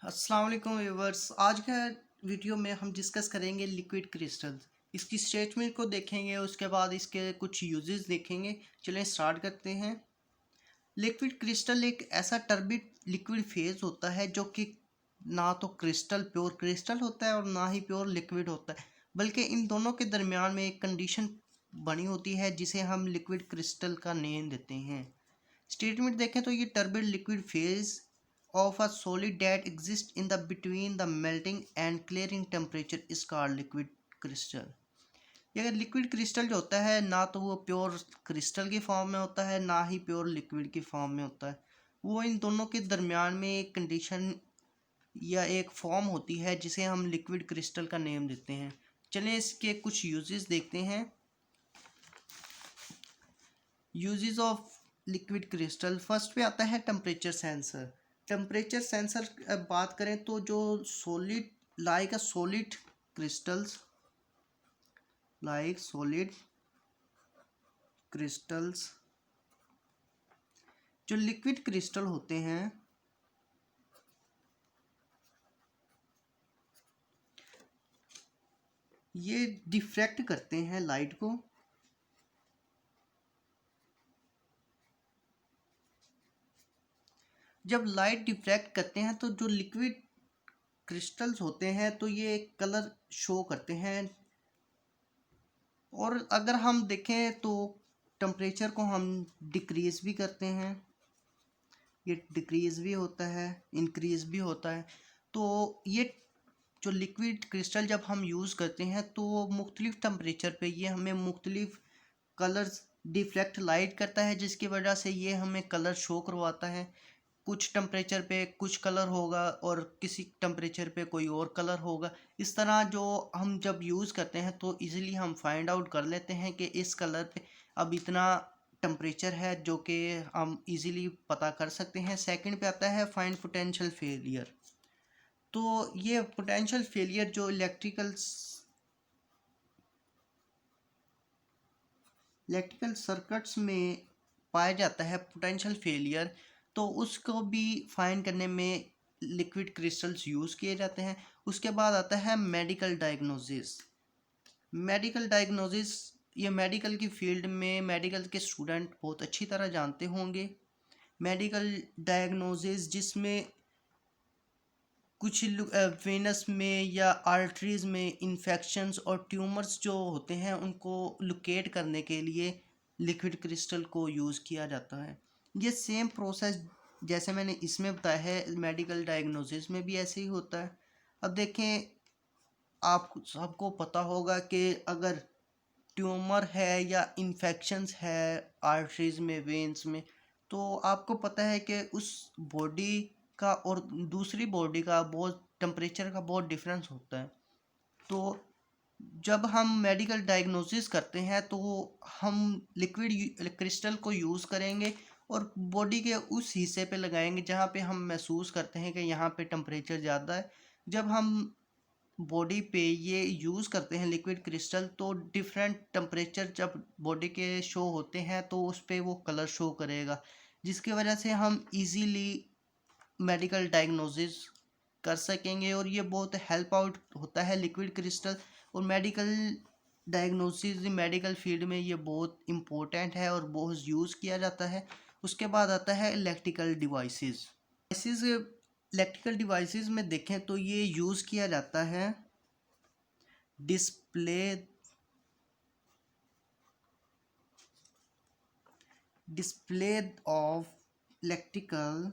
अस्सलाम वालेकुम व्यूवर्स। आज का वीडियो में हम डिस्कस करेंगे लिक्विड क्रिस्टल। इसकी स्टेटमेंट को देखेंगे, उसके बाद इसके कुछ यूजेस देखेंगे। चलें स्टार्ट करते हैं। लिक्विड क्रिस्टल एक ऐसा टर्बिड लिक्विड फेज होता है जो कि ना तो क्रिस्टल प्योर क्रिस्टल होता है और ना ही प्योर लिक्विड होता है, बल्कि इन दोनों के दरमियान में एक कंडीशन बनी होती है जिसे हम लिक्विड क्रिस्टल का नेम देते हैं। स्टेटमेंट देखें तो ये turbid liquid phase of a solid that exists in the between the melting and clearing temperature is called liquid crystal। ये अगर लिक्विड क्रिस्टल जो होता है ना तो वो प्योर क्रिस्टल की फॉर्म में होता है ना ही प्योर लिक्विड की फॉर्म में होता है, वो इन दोनों के दरमियान में एक कंडीशन या एक फॉर्म होती है जिसे हम लिक्विड क्रिस्टल का नेम देते हैं। चलिए इसके कुछ यूजेस देखते हैं। Uses of liquid crystal, first पे आता है टेम्परेचर सेंसर। टेम्परेचर सेंसर बात करें तो जो solid like a solid crystals like solid crystals जो लिक्विड क्रिस्टल होते हैं ये डिफ्रैक्ट करते हैं लाइट को। जब लाइट डिफ्रैक्ट करते हैं तो जो लिक्विड क्रिस्टल्स होते हैं तो ये कलर शो करते हैं। और अगर हम देखें तो टेम्परेचर को हम डिक्रीज़ भी करते हैं, ये डिक्रीज़ भी होता है, इंक्रीज़ भी होता है। तो ये जो लिक्विड क्रिस्टल जब हम यूज़ करते हैं तो मुख्तलिफ़ टेम्परेचर पे ये हमें मुख्तलिफ़ कलर्स डिफ्लेक्ट लाइट करता है, जिसकी वजह से ये हमें कलर शो करवाता है। कुछ टेम्परेचर पे कुछ कलर होगा और किसी टेम्परेचर पे कोई और कलर होगा। इस तरह जो हम जब यूज़ करते हैं तो इजीली हम फाइंड आउट कर लेते हैं कि इस कलर पे अब इतना टेम्परेचर है, जो कि हम इजीली पता कर सकते हैं। सेकंड पे आता है फाइंड पोटेंशियल फेलियर। तो ये पोटेंशियल फेलियर जो इलेक्ट्रिकल सर्किट्स में पाया जाता है पोटेंशियल फेलियर, तो उसको भी फाइंड करने में लिक्विड क्रिस्टल्स यूज़ किए जाते हैं। उसके बाद आता है मेडिकल डायग्नोसिस। मेडिकल डायग्नोसिस ये मेडिकल की फील्ड में मेडिकल के स्टूडेंट बहुत अच्छी तरह जानते होंगे। मेडिकल डायग्नोसिस जिसमें कुछ वेनस में या आर्टरीज में इन्फेक्शंस और ट्यूमर्स जो होते हैं उनको लोकेट करने के लिए लिक्विड क्रिस्टल को यूज़ किया जाता है। ये सेम प्रोसेस जैसे मैंने इसमें बताया है मेडिकल डायग्नोसिस में भी ऐसे ही होता है। अब देखें, आप सबको पता होगा कि अगर ट्यूमर है या इन्फेक्शंस है आर्टरीज में वेन्स में, तो आपको पता है कि उस बॉडी का और दूसरी बॉडी का बहुत टेम्परेचर का बहुत डिफरेंस होता है। तो जब हम मेडिकल डायग्नोसिस करते हैं तो हम लिक्विड क्रिस्टल को यूज़ करेंगे और बॉडी के उस हिस्से पे लगाएंगे जहाँ पे हम महसूस करते हैं कि यहाँ पे टेम्परेचर ज़्यादा है। जब हम बॉडी पे ये यूज़ करते हैं लिक्विड क्रिस्टल तो डिफरेंट टेम्परेचर जब बॉडी के शो होते हैं तो उस पे वो कलर शो करेगा, जिसकी वजह से हम इजीली मेडिकल डायग्नोसिस कर सकेंगे। और ये बहुत हेल्प आउट होता है लिक्विड क्रिस्टल। और मेडिकल डायग्नोसिस मेडिकल फील्ड में ये बहुत इम्पोर्टेंट है और बहुत यूज़ किया जाता है। उसके बाद आता है इलेक्ट्रिकल डिवाइसेस में देखें तो ये यूज़ किया जाता है display display of electrical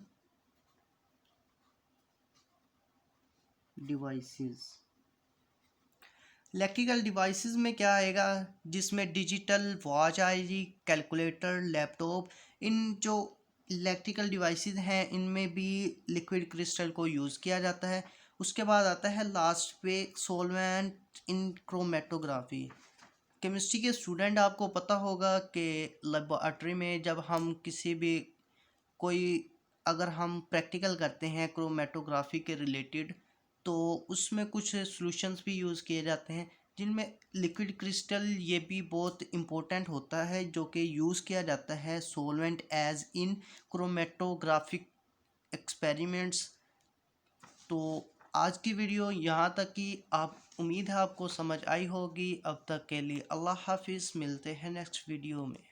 devices. Electrical devices में क्या आएगा, जिसमें डिजिटल वॉच आएगी, कैलकुलेटर, लैपटॉप। इन जो इलेक्ट्रिकल डिवाइसेस हैं इनमें भी लिक्विड क्रिस्टल को यूज़ किया जाता है। उसके बाद आता है लास्ट पे सॉल्वेंट इन क्रोमेटोग्राफी। केमिस्ट्री के स्टूडेंट आपको पता होगा कि लेबोरेटरी में जब हम किसी भी कोई अगर हम प्रैक्टिकल करते हैं क्रोमेटोग्राफी के रिलेटेड, तो उसमें कुछ सॉल्यूशंस भी यूज़ किए जाते हैं जिनमें लिक्विड क्रिस्टल ये भी बहुत इम्पोर्टेंट होता है, जो कि यूज़ किया जाता है solvent as in chromatographic experiments. तो आज की वीडियो यहाँ तक कि आप उम्मीद है आपको समझ आई होगी। अब तक के लिए अल्लाह हाफिज़, मिलते हैं नेक्स्ट वीडियो में।